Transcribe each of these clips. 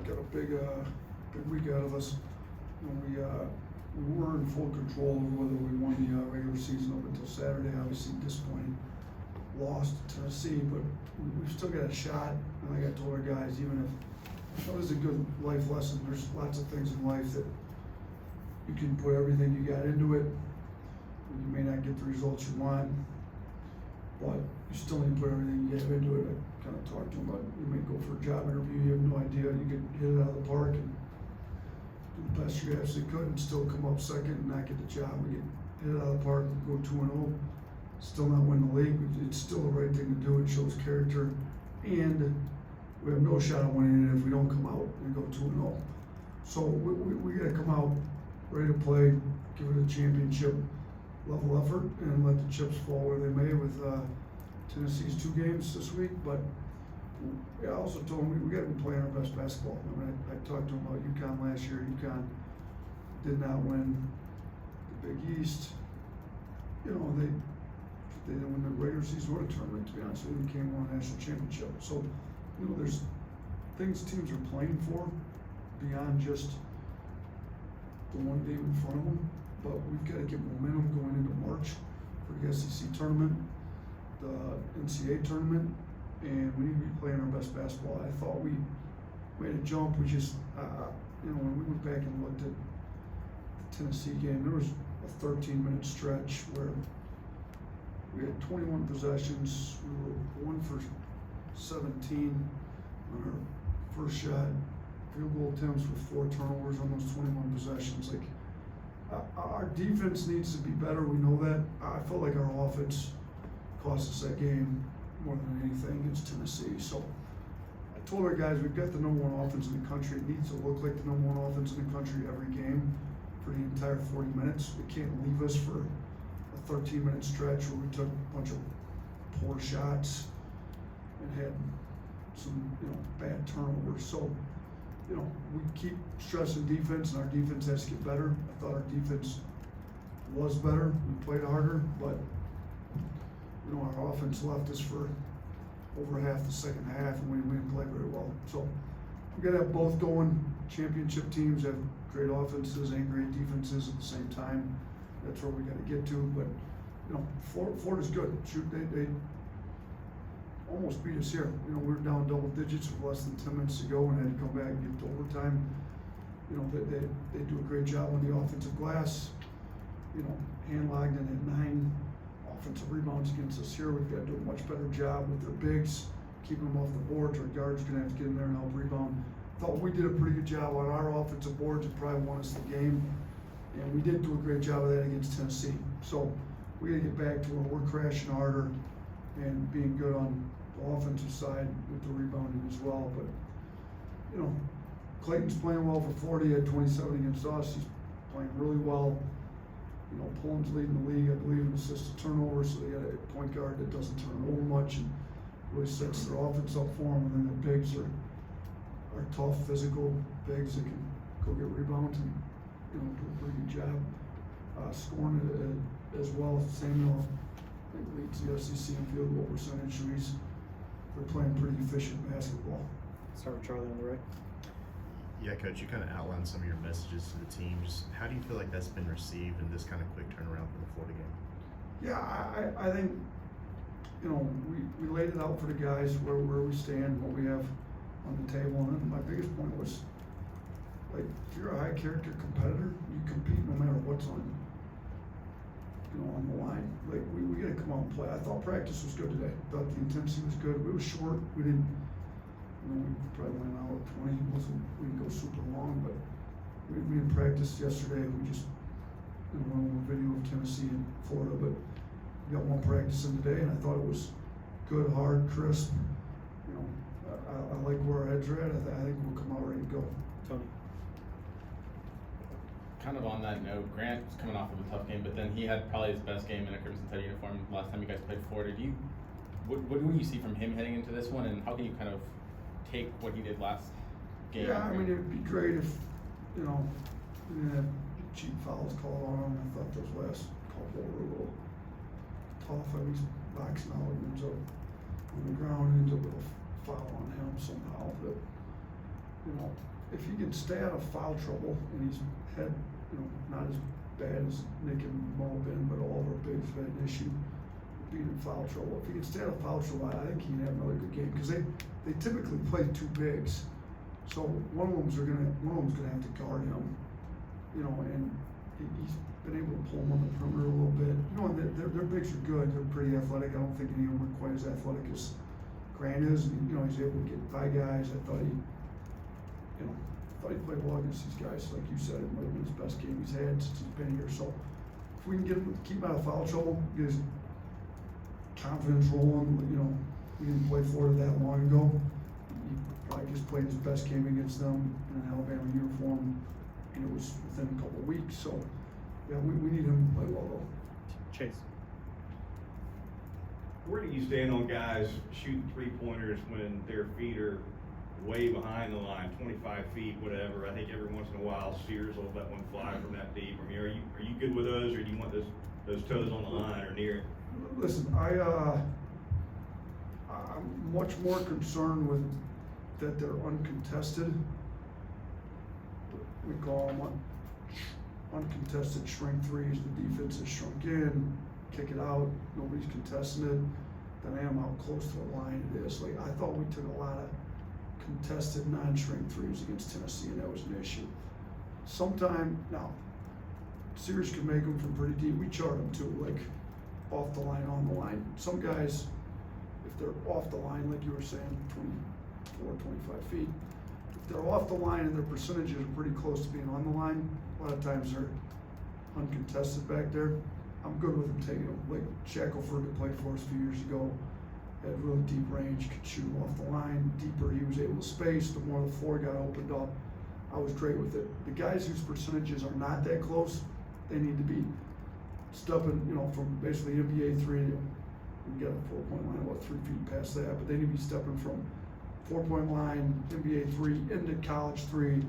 got a big week ahead of us. We were in full control of whether we won the regular season up until Saturday. Obviously disappointing, lost to Tennessee, but we've still got a shot. And like I told our guys, even if that was a good life lesson, there's lots of things in life that you can put everything you got into it. You may not get the results you want, but you still need to put everything you have into it. I kind of talked to him about, you may go for a job interview, you have no idea, you could hit it out of the park and do the best you absolutely could and still come up second and not get the job. We get hit it out of the park and go 2-0, still not win the league. It's still the right thing to do. It shows character, and we have no shot at winning it if we don't come out and go 2-0. So we got to come out ready to play, give it a championship level effort, and let the chips fall where they may with Tennessee's 2 games this week. But I also told him we got to be playing our best basketball. I mean, I talked to him about UConn last year. UConn did not win the Big East. You know, they didn't win the regular season or the tournament, to be honest with you. They came won a national championship. So, you know, there's things teams are playing for beyond just the one game in front of them. But we've got to get momentum going into March for the SEC tournament, the NCAA tournament, and we need to be playing our best basketball. I thought we made a jump. We just, you know, when we went back and looked at the Tennessee game, there was a 13-minute stretch where we had 21 possessions. We were 1 for 17 on our first shot, field goal attempts with 4 turnovers on those 21 possessions. Like, our defense needs to be better. We know that. I felt like our offense cost us that game more than anything against Tennessee. So I told our guys, we've got the #1 offense in the country. It needs to look like the #1 offense in the country every game for the entire 40 minutes. It can't leave us for a 13-minute stretch where we took a bunch of poor shots and had some, you know, bad turnovers. So, you know, we keep stressing defense, and our defense has to get better. I thought our defense was better. We played harder, but, you know, our offense left us for over half the second half, and we didn't play very well. So we got to have both going. Championship teams have great offenses and great defenses at the same time. That's where we got to get to. But, you know, Florida's good. Shoot, they almost beat us here. You know, we were down double digits with less than 10 minutes to go and had to come back and get to overtime. You know, they do a great job on the offensive glass. You know, Handlogden had 9 offensive rebounds against us here. We've got to do a much better job with their bigs, keeping them off the boards. Our guards are going to have to get in there and help rebound. Thought we did a pretty good job on our offensive boards. It probably won us the game. And we did do a great job of that against Tennessee. So we got to get back to where we're crashing harder and being good on the offensive side with the rebounding as well. But, you know, Clayton's playing well for Florida. He had 27 against us. He's playing really well. You know, Pullman's leading the league, I believe, in assists to turnovers. So they got a point guard that doesn't turn over much and really sets their offense up for them. And then the bigs are tough, physical bigs that can go get rebounds and, you know, do a pretty good job scoring it as well. Samuel, I think, leads the SEC in field goal percentage. So they're playing pretty efficient basketball. Start with Charlie on the right. Yeah, Coach, you kind of outlined some of your messages to the team. Just how do you feel like that's been received in this kind of quick turnaround from the Florida game? Yeah, I think, you know, we laid it out for the guys where we stand, what we have on the table. And my biggest point was, like, if you're a high character competitor, you compete no matter what's on, you know, on the line. Like, we got to come out and play. I thought practice was good today. I thought the intensity was good. It was short. We didn't, you know, we probably went an hour 20. We didn't go super long, but we didn't practice yesterday. We just, you know, went over a video of Tennessee and Florida, but we got one practice in today, and I thought it was good, hard, crisp. You know, I like where our heads are at. I think we'll come out ready to go. Tony. Kind of on that note, Grant's coming off of a tough game, but then he had probably his best game in a Crimson Tide uniform last time you guys played Florida. What do you see from him heading into this one, and how can you kind of take what he did last game? Yeah, I mean, it'd be great if, you know, we didn't have cheap fouls called on him. I thought those last couple were a little tough. I mean, he's boxing out and ends up on the ground and ends up with a foul on him somehow. But, you know, if he can stay out of foul trouble, and he's had, not as bad as Nick and Mo been, but all of our bigs have had an issue being in foul trouble. If he can stay out of foul trouble, I think he can have another good game, because they typically play two bigs. So one of them's gonna have to guard him, and he's been able to pull him on the perimeter a little bit. And their bigs are good. They're pretty athletic. I don't think any of them are quite as athletic as Grant is. And, he's able to get by guys. I thought he played well against these guys. Like you said, it might have been his best game he's had since he's been here. So if we can keep him out of foul trouble, get his confidence rolling, we didn't play Florida that long ago. He probably just played his best game against them in an Alabama uniform, and it was within a couple of weeks. So, yeah, we need him to play well, though. Chase. Where do you stand on guys shooting three-pointers when their feet are way behind the line, 25 feet, whatever? I think every once in a while Sears will let one fly from that deep. I mean, are you good with those, or do you want those toes on the line or near it? Listen, I'm much more concerned with that they're uncontested. We call them uncontested shrink threes. The defense is shrunk in, kick it out, nobody's contesting it. Then I am how close to the line it is. Like, I thought we took a lot of contested non-shrink threes against Tennessee, and that was an issue. Now, Sears can make them from pretty deep. We chart them too, like off the line, on the line. Some guys, if they're off the line, like you were saying, 24, 25 feet, if they're off the line and their percentages are pretty close to being on the line, a lot of times they're uncontested back there. I'm good with them taking them. Like Shackelford, who played for us a few years ago, had really deep range, could shoot them off the line. Deeper he was able to space, the more the floor got opened up. I was great with it. The guys whose percentages are not that close, they need to be stepping, from basically NBA 3. We got a 4-point line about 3 feet past that, but they need to be stepping from 4-point line, NBA 3 into college 3 to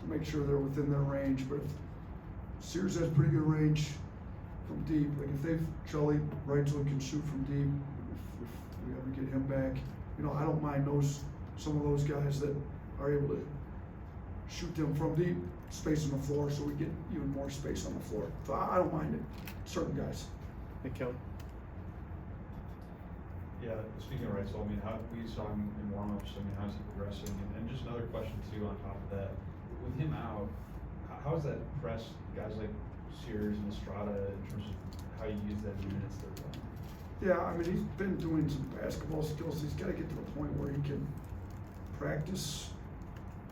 make sure they're within their range. But if Sears has pretty good range from deep, like if Charlie Wrightsville can shoot from deep, if we ever get him back, I don't mind some of those guys that are able to shoot them from deep, space on the floor, so we get even more space on the floor. So I don't mind it. Certain guys. Hey, Kelly. Yeah, speaking of Wrightsville, how we saw him in warm-ups, how's he progressing? And just another question too on top of that, with him out, how has that pressed guys like Sears and Estrada in terms of how you use that in minutes they're playing? Yeah, he's been doing some basketball skills. He's got to get to the point where he can practice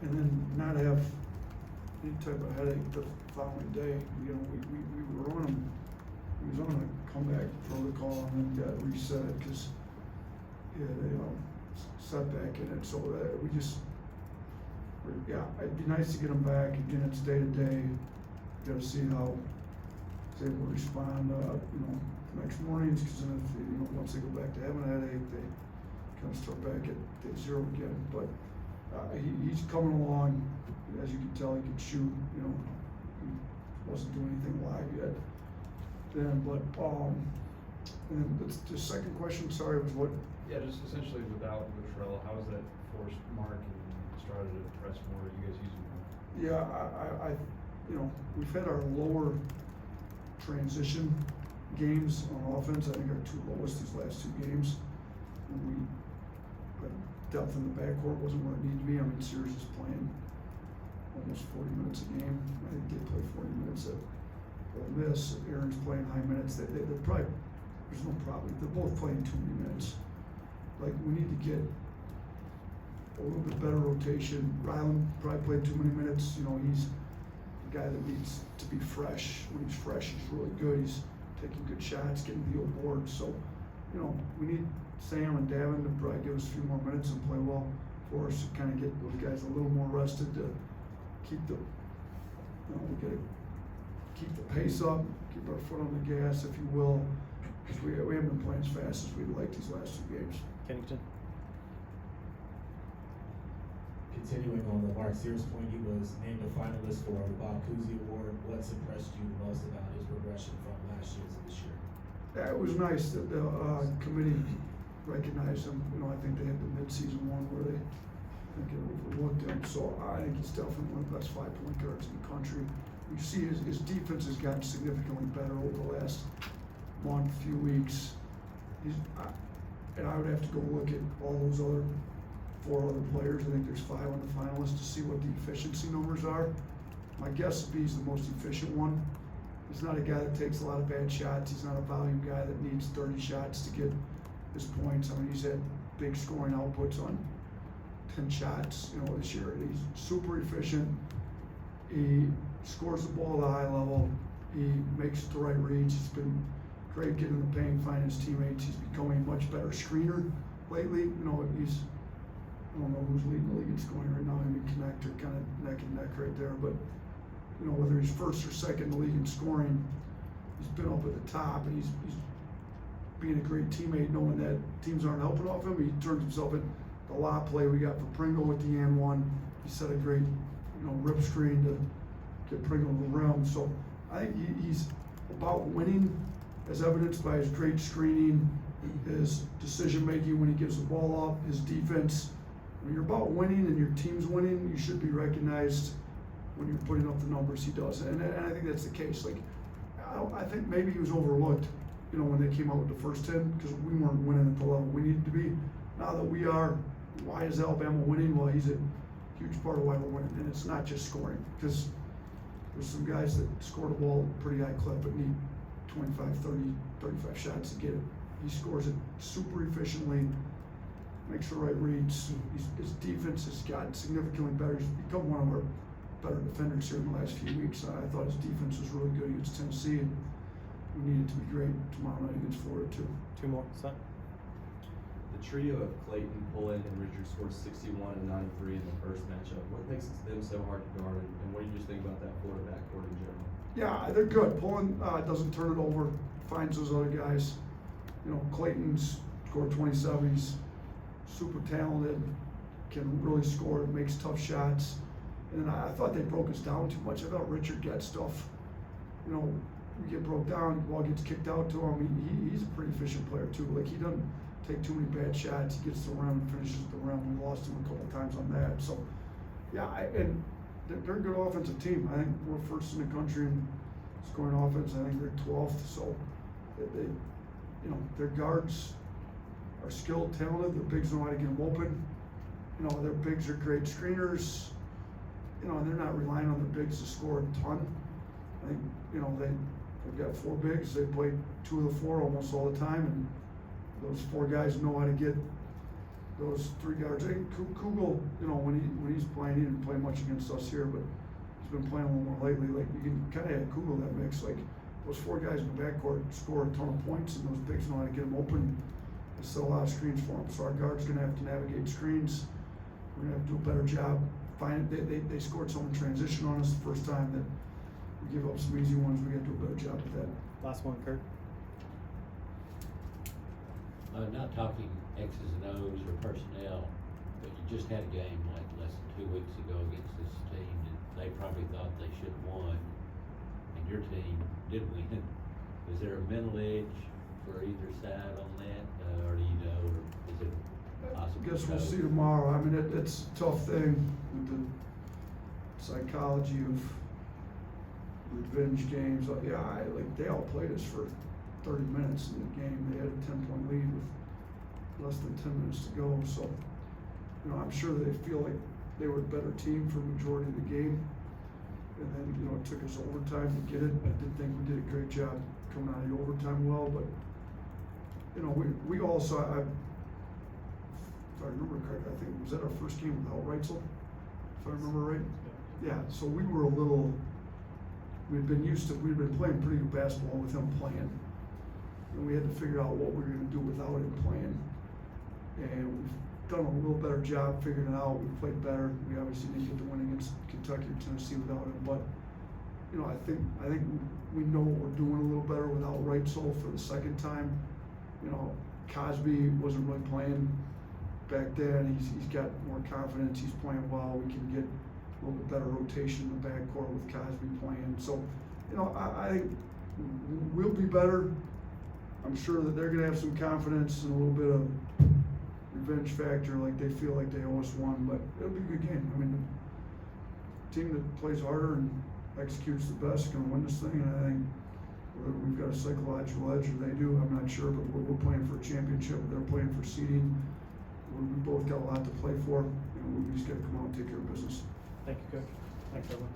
and then not have any type of headache the following day. We were on him. He was on a comeback protocol and then got reset because he had a setback in it. So it'd be nice to get him back. Again, it's day to day. Got to see how he's able to respond. Next mornings, because then if once they go back to having a headache, they kind of start back at day zero again. But he's coming along. As you can tell, he can shoot. He wasn't doing anything live yet then. But and then the second question, sorry, was what? Yeah, just essentially without Latrell, how has that forced Mark and Estrada to press more? Are you guys using more? Yeah, I we've had our lower transition games on offense. I think our 2 lowest these last 2 games. But depth in the backcourt wasn't where it needed to be. Sears is playing almost 40 minutes a game. I think they play 40 minutes at Ole Miss. Aaron's playing high minutes. They're probably, there's no problem. They're both playing too many minutes. Like, we need to get a little bit better rotation. Ryland probably played too many minutes. He's the guy that needs to be fresh. When he's fresh, he's really good. He's taking good shots, getting the old board. So, we need Sam and Davin to probably give us a few more minutes and play well for us to kind of get those guys a little more rested to keep the, we gotta keep the pace up, keep our foot on the gas, if you will, because we haven't been playing as fast as we'd like these last 2 games. Kennington. Continuing on the Mark Sears point, he was named a finalist for the Bob Cousy Award. What's impressed you most about his progression from last year to this year? Yeah, it was nice that the committee recognized him. I think they had the mid-season one where they think it overlooked him, so I think he's definitely one of the best 5-point guards in the country. You see his defense has gotten significantly better over the last month, few weeks. And I would have to go look at all those 4 other players. I think there's 5 on the finalists to see what the efficiency numbers are. My guess would be he's the most efficient one. He's not a guy that takes a lot of bad shots. He's not a volume guy that needs 30 shots to get his points. I mean, he's had big scoring outputs on 10 shots, this year. He's super efficient. He scores the ball at a high level. He makes the right reads. He's been great getting in the paint, finding his teammates. He's becoming a much better screener lately. I don't know who's leading the league in scoring right now. Him and Connect are kind of neck and neck right there. But, whether he's first or second in the league in scoring, he's been up at the top, and he's being a great teammate, knowing that teams aren't helping off him. He turns himself in the lot play we got for Pringle with the and one. He set a great, rip screen to get Pringle to the rim. So I think he's about winning, as evidenced by his great screening, his decision making when he gives the ball up, his defense. When you're about winning and your team's winning, you should be recognized when you're putting up the numbers he does. And I think that's the case. Like, I think maybe he was overlooked, when they came out with the first 10, because we weren't winning at the level we needed to be. Now that we are, why is Alabama winning? Well, he's a huge part of why we're winning. And it's not just scoring, because there's some guys that score the ball at a pretty high clip but need 25, 30, 35 shots to get it. He scores it super efficiently, makes the right reads. His defense has gotten significantly better. He's become one of our better defenders here in the last few weeks. I thought his defense was really good against Tennessee, and we need it to be great tomorrow night against Florida too. 2 more, son. The trio of Clayton, Pullen, and Richards scored 61 and 93 in the first matchup. What makes them so hard to guard, and what do you just think about that Florida backcourt in general? Yeah, they're good. Pullen doesn't turn it over, finds those other guys. Clayton's scored 27. He's super talented, can really score, makes tough shots. And I thought they broke us down too much. I thought Richard got stuff. We get broke down, the ball gets kicked out to him. He's a pretty efficient player too. Like, he doesn't take too many bad shots. He gets to the rim and finishes at the rim. We lost him a couple times on that. So, yeah, and they're a good offensive team. I think we're first in the country in scoring offense. I think they're 12th. So, they their guards are skilled, talented. Their bigs know how to get them open. Their bigs are great screeners. And they're not relying on their bigs to score a ton. I think, they've got 4 bigs. They play 2 of the 4 almost all the time, and those 4 guys know how to get those 3 guards. I think Kugel, when he's playing, he didn't play much against us here, but he's been playing a little more lately. Like, you can kind of add Kugel that mix. Like, those 4 guys in the backcourt score a ton of points, and those bigs know how to get them open and set a lot of screens for them. So our guard's going to have to navigate screens. We're going to have to do a better job. They scored some in transition on us the first time that we give up some easy ones. We got to do a better job with that. Last one, Kurt. Not talking X's and O's or personnel, but you just had a game like less than 2 weeks ago against this team that they probably thought they should have won, and your team did win. Was there a mental edge for either side on that, or do you know, or is it possible? I guess we'll see tomorrow. I mean, it's a tough thing with the psychology of revenge games. Yeah, they all played us for 30 minutes in the game. They had a 10-point lead with less than 10 minutes to go. So, I'm sure they feel like they were a better team for the majority of the game. And then, it took us overtime to get it. I did think we did a great job coming out of the overtime well, but, we also, if I remember correctly, I think, was that our first game without Reitzel? If I remember right? Yeah, so we were we'd been playing pretty good basketball with him playing. And we had to figure out what we were going to do without him playing. And we've done a little better job figuring it out. We've played better. We obviously didn't get the win against Kentucky or Tennessee without him. But, I think we know what we're doing a little better without Reitzel for the second time. Cosby wasn't really playing back then. He's got more confidence. He's playing well. We can get a little bit better rotation in the backcourt with Cosby playing. So, I think we'll be better. I'm sure that they're going to have some confidence and a little bit of, revenge factor, like they feel like they owe us one, but it'll be a good game. I mean, the team that plays harder and executes the best is gonna win this thing, and I think whether we've got a psychological edge or they do, I'm not sure, but we're playing for a championship, they're playing for seeding. We both got a lot to play for, and we just gotta come out and take care of business. Thank you, Coach. Thanks, everyone.